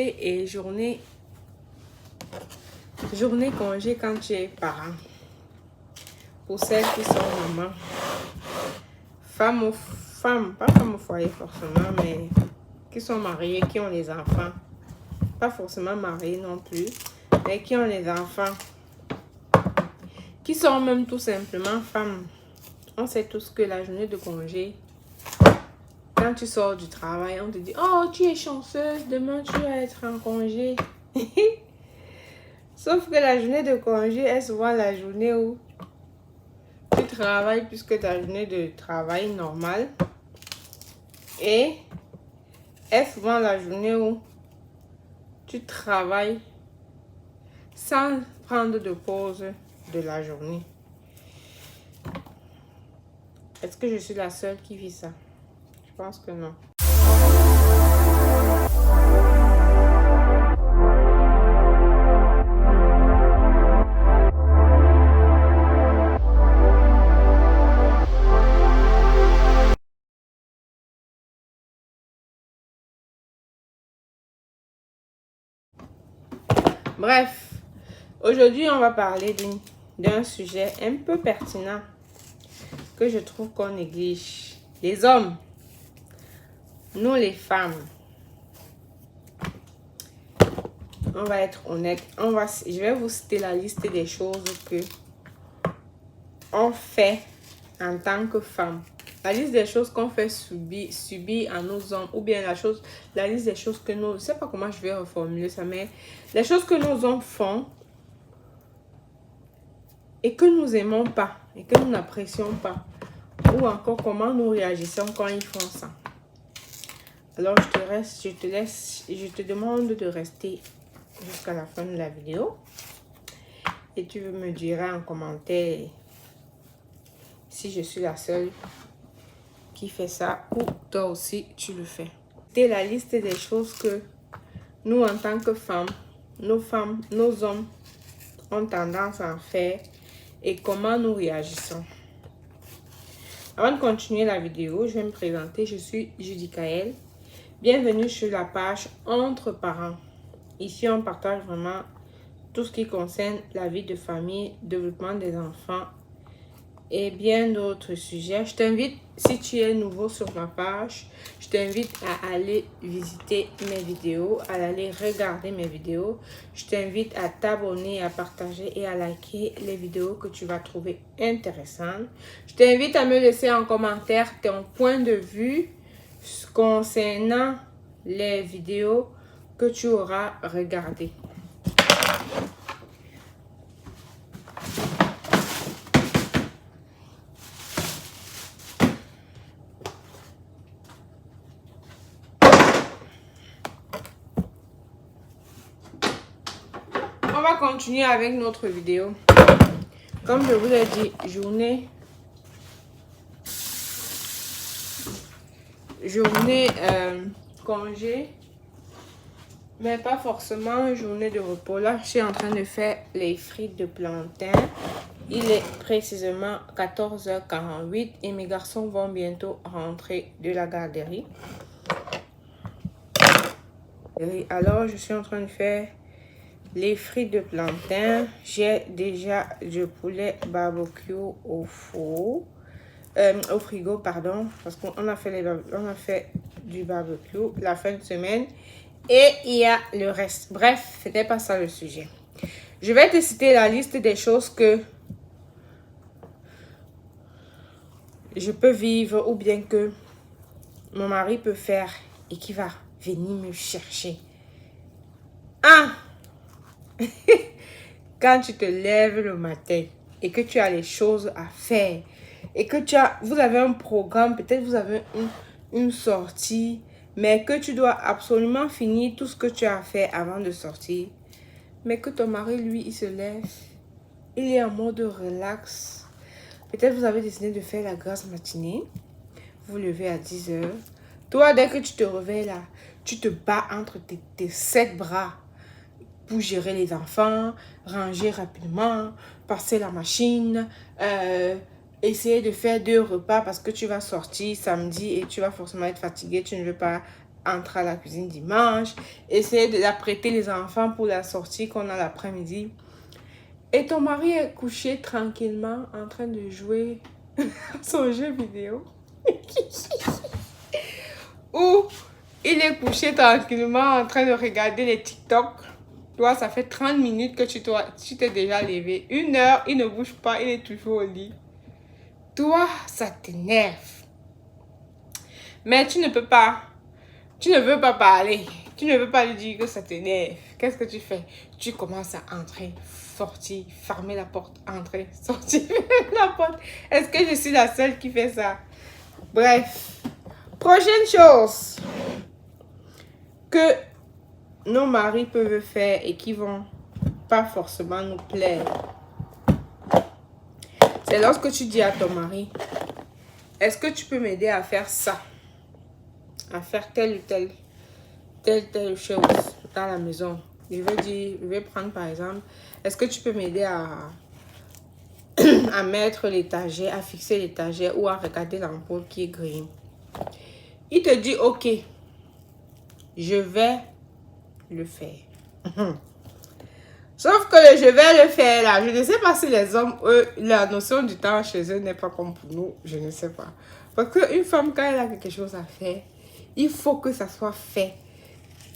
Et journée congé quand tu es parent. Pour celles qui sont mamans, pas femmes au foyer forcément, mais qui sont mariées, qui ont les enfants. Pas forcément mariées non plus, mais qui ont les enfants. Qui sont même tout simplement femmes. On sait tous que la journée de congé, quand tu sors du travail, on te dit « Oh, tu es chanceuse, demain tu vas être en congé. » Sauf que la journée de congé est souvent la journée où tu travailles plus que ta journée de travail normale. Et est souvent la journée où tu travailles sans prendre de pause de la journée. Est-ce que je suis la seule qui vit ça? Je pense que non. Bref, aujourd'hui on va parler d'un sujet un peu pertinent que je trouve qu'on néglige. Les hommes, nous les femmes, on va être honnête. Je vais vous citer la liste des choses que on fait en tant que femme. La liste des choses qu'on fait subir à nos hommes, ou bien la liste des choses que nous, je ne sais pas comment je vais reformuler ça, mais les choses que nos hommes font et que nous n'aimons pas et que nous n'apprécions pas, ou encore comment nous réagissons quand ils font ça. Alors je te demande de rester jusqu'à la fin de la vidéo et tu me diras en commentaire si je suis la seule qui fait ça ou toi aussi tu le fais. C'est la liste des choses que nous en tant que femmes, nos hommes ont tendance à en faire et comment nous réagissons. Avant de continuer la vidéo, je vais me présenter. Je suis Judy-Kael. Bienvenue sur la page Entre parents. Ici, on partage vraiment tout ce qui concerne la vie de famille, développement des enfants et bien d'autres sujets. Je t'invite, si tu es nouveau sur ma page, je t'invite à aller visiter mes vidéos, à aller regarder mes vidéos. Je t'invite à t'abonner, à partager et à liker les vidéos que tu vas trouver intéressantes. Je t'invite à me laisser en commentaire ton point de vue concernant les vidéos que tu auras regardées. On va continuer avec notre vidéo. Comme je vous l'ai dit, journée congé, mais pas forcément journée de repos. Là, je suis en train de faire les frites de plantain. Il est précisément 14h48 et mes garçons vont bientôt rentrer de la garderie. Et alors, je suis en train de faire les frites de plantain. J'ai déjà du poulet barbecue au four, au frigo, pardon, parce qu'on a fait du barbecue la fin de semaine et il y a le reste. Bref, c'était pas ça le sujet. Je vais te citer la liste des choses que je peux vivre ou bien que mon mari peut faire et qui va venir me chercher. Quand tu te lèves le matin et que tu as les choses à faire et que vous avez un programme, peut-être vous avez une sortie, mais que tu dois absolument finir tout ce que tu as fait avant de sortir. Mais que ton mari, lui, il se lève, il est en mode relax. Peut-être vous avez décidé de faire la grasse matinée. Vous vous levez à 10h. Toi, dès que tu te réveilles là, tu te bats entre tes 7 bras pour gérer les enfants, ranger rapidement, passer la machine, essayer de faire 2 repas parce que tu vas sortir samedi et tu vas forcément être fatigué. Tu ne veux pas entrer à la cuisine dimanche, essayer d'apprêter les enfants pour la sortie qu'on a l'après-midi. Et ton mari est couché tranquillement en train de jouer à son jeu vidéo. Ou il est couché tranquillement en train de regarder les TikTok. Toi, ça fait 30 minutes que tu t'es déjà levé. 1 heure, il ne bouge pas, il est toujours au lit. Toi, ça t'énerve. Mais tu ne peux pas. Tu ne veux pas parler. Tu ne veux pas lui dire que ça t'énerve. Qu'est-ce que tu fais? Tu commences à entrer, sortir, fermer la porte, entrer, sortir, fermer la porte. Est-ce que je suis la seule qui fait ça? Bref. Prochaine chose que nos maris peuvent faire et qui vont pas forcément nous plaire. C'est lorsque tu dis à ton mari, est-ce que tu peux m'aider à faire ça? À faire telle chose dans la maison. Je vais prendre par exemple, est-ce que tu peux m'aider à mettre l'étagère, à fixer l'étagère ou à regarder l'ampoule qui est grillée? Il te dit, ok, je vais le faire. Sauf que je vais le faire là. Je ne sais pas si les hommes, eux, la notion du temps chez eux n'est pas comme pour nous. Je ne sais pas. Parce qu'une femme, quand elle a quelque chose à faire, il faut que ça soit fait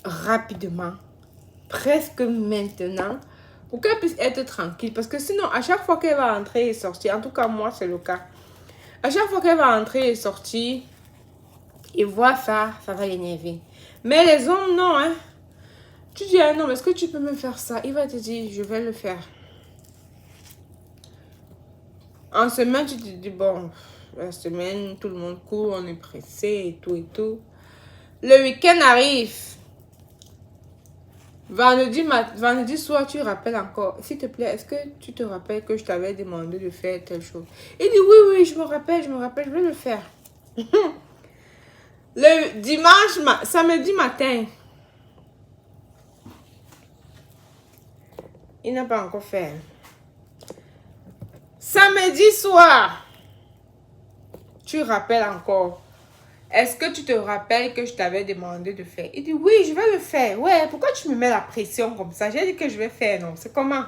rapidement, presque maintenant, pour qu'elle puisse être tranquille. Parce que sinon, à chaque fois qu'elle va entrer et sortir, en tout cas moi c'est le cas, à chaque fois qu'elle va entrer et sortir, et voir ça, ça va l'énerver. Mais les hommes, non, hein. Tu dis à un homme, est-ce que tu peux me faire ça? Il va te dire, je vais le faire. En semaine, tu te dis, bon, la semaine, tout le monde court, on est pressé et tout et tout. Le week-end arrive. Vendredi soir, tu rappelles encore. S'il te plaît, est-ce que tu te rappelles que je t'avais demandé de faire telle chose? Il dit, oui, je me rappelle, je vais le faire. Le dimanche, samedi matin, il n'a pas encore fait. Samedi soir, tu rappelles encore. Est-ce que tu te rappelles que je t'avais demandé de faire? Il dit, oui, je vais le faire. Ouais, pourquoi tu me mets la pression comme ça? J'ai dit que je vais faire, non? C'est comment?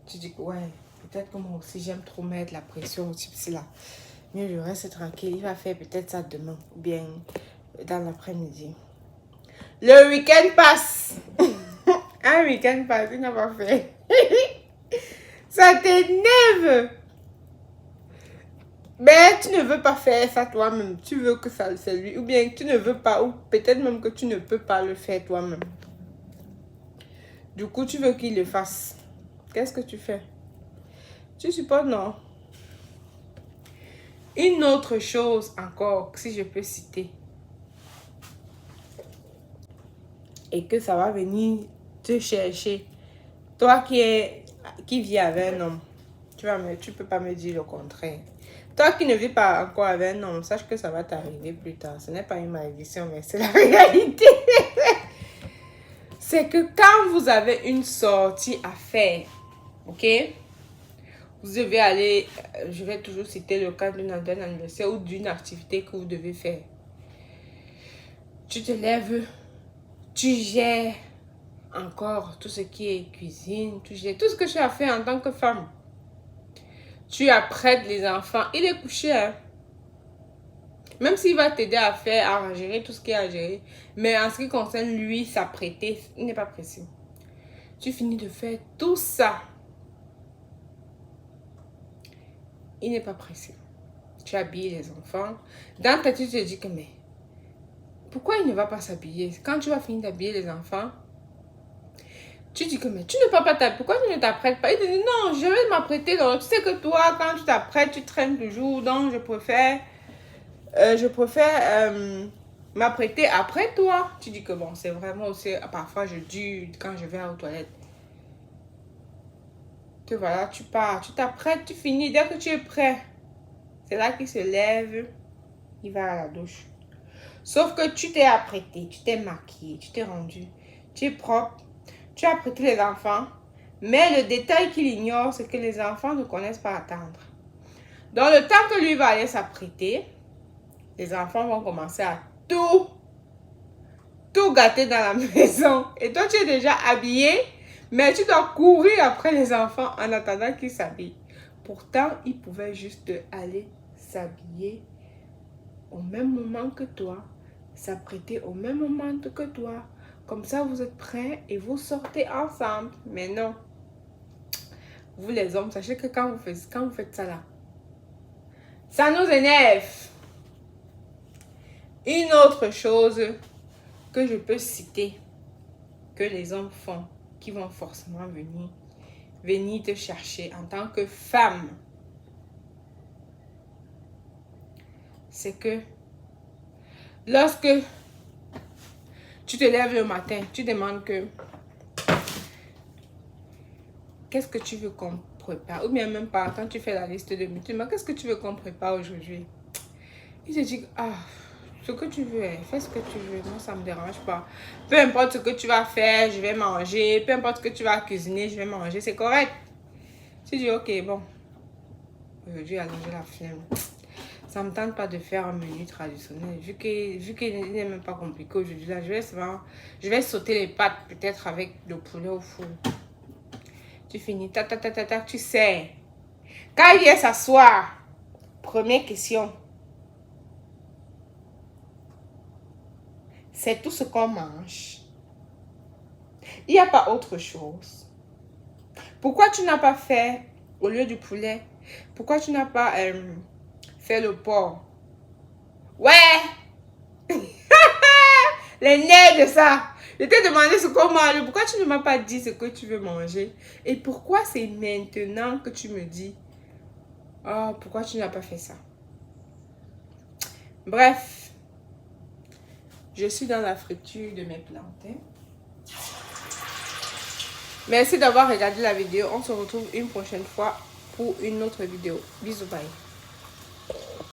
Tu dis, ouais, peut-être que moi aussi, j'aime trop mettre la pression au type là. Mieux, je reste tranquille. Il va faire peut-être ça demain ou bien dans l'après-midi. Le week-end passe. Un week-end passe, il n'a pas fait. Ça t'énerve. Mais tu ne veux pas faire ça toi-même. Tu veux que ça c'est lui. Ou bien tu ne veux pas. Ou peut-être même que tu ne peux pas le faire toi-même. Du coup, tu veux qu'il le fasse. Qu'est-ce que tu fais? Tu supportes, non? Une autre chose encore, si je peux citer. Et que ça va venir te chercher. Toi qui vis avec un homme. Tu peux pas me dire le contraire. Toi qui ne vis pas encore avec un homme, sache que ça va t'arriver plus tard. Ce n'est pas une malédiction, mais c'est la réalité. C'est que quand vous avez une sortie à faire, ok? Vous devez aller, je vais toujours citer le cas d'un anniversaire ou d'une activité que vous devez faire. Tu te lèves, tu gères encore tout ce qui est cuisine, tu gères tout ce que tu as fait en tant que femme. Tu apprêtes les enfants. Il est couché, hein? Même s'il va t'aider à gérer tout ce qu'il y a à gérer. Mais en ce qui concerne lui, s'apprêter, il n'est pas pressé. Tu finis de faire tout ça. Il n'est pas pressé. Tu habilles les enfants. Dans ta tête, tu te dis que mais pourquoi il ne va pas s'habiller? Quand tu vas finir d'habiller les enfants, tu dis que mais tu ne peux pas t'apprêter. Pourquoi tu ne t'apprêtes pas? Il te dit non, je vais m'apprêter. Donc tu sais que toi, quand tu t'apprêtes, tu traînes toujours. Donc je préfère m'apprêter après toi. Tu dis que bon, c'est vraiment aussi, parfois je dure quand je vais aux toilettes. Te voilà, tu pars, tu t'apprêtes, tu finis. Dès que tu es prêt, c'est là qu'il se lève, il va à la douche. Sauf que tu t'es apprêté, tu t'es maquillé, tu t'es rendu, tu es propre, tu as apprêté les enfants. Mais le détail qu'il ignore, c'est que les enfants ne connaissent pas attendre. Dans le temps que lui va aller s'apprêter, les enfants vont commencer à tout tout gâter dans la maison. Et toi, tu es déjà habillé, mais tu dois courir après les enfants en attendant qu'ils s'habillent. Pourtant, ils pouvaient juste aller s'habiller au même moment que toi, s'apprêter au même moment que toi. Comme ça, vous êtes prêts et vous sortez ensemble. Mais non. Vous les hommes, sachez que quand vous faites ça là, ça nous énerve. Une autre chose que je peux citer, que les hommes font, qui vont forcément venir te chercher en tant que femme, c'est que lorsque tu te lèves le matin, tu demandes que qu'est-ce que tu veux qu'on prépare, ou bien même pas, quand tu fais la liste de menus, mais qu'est-ce que tu veux qu'on prépare aujourd'hui? Il te dit, ah, ce que tu veux, fais ce que tu veux, moi ça me dérange pas. Peu importe ce que tu vas faire, je vais manger. Peu importe ce que tu vas cuisiner, je vais manger, c'est correct. Tu dis, ok, bon, aujourd'hui alors j'ai la flemme. Ça me tente pas de faire un menu traditionnel. Vu qu'il n'est même pas compliqué aujourd'hui, là, je vais sauter les pâtes peut-être avec le poulet au four. Tu finis, tu sais. Quand il vient s'asseoir, première question. C'est tout ce qu'on mange. Il n'y a pas autre chose. Pourquoi tu n'as pas fait, au lieu du poulet, pourquoi tu n'as pas fait le porc? Ouais! Les nerfs de ça. Je t'ai demandé ce qu'on mange. Pourquoi tu ne m'as pas dit ce que tu veux manger? Et pourquoi c'est maintenant que tu me dis, oh, pourquoi tu n'as pas fait ça? Bref, je suis dans la friture de mes plantains. Merci d'avoir regardé la vidéo. On se retrouve une prochaine fois pour une autre vidéo. Bisous, bye.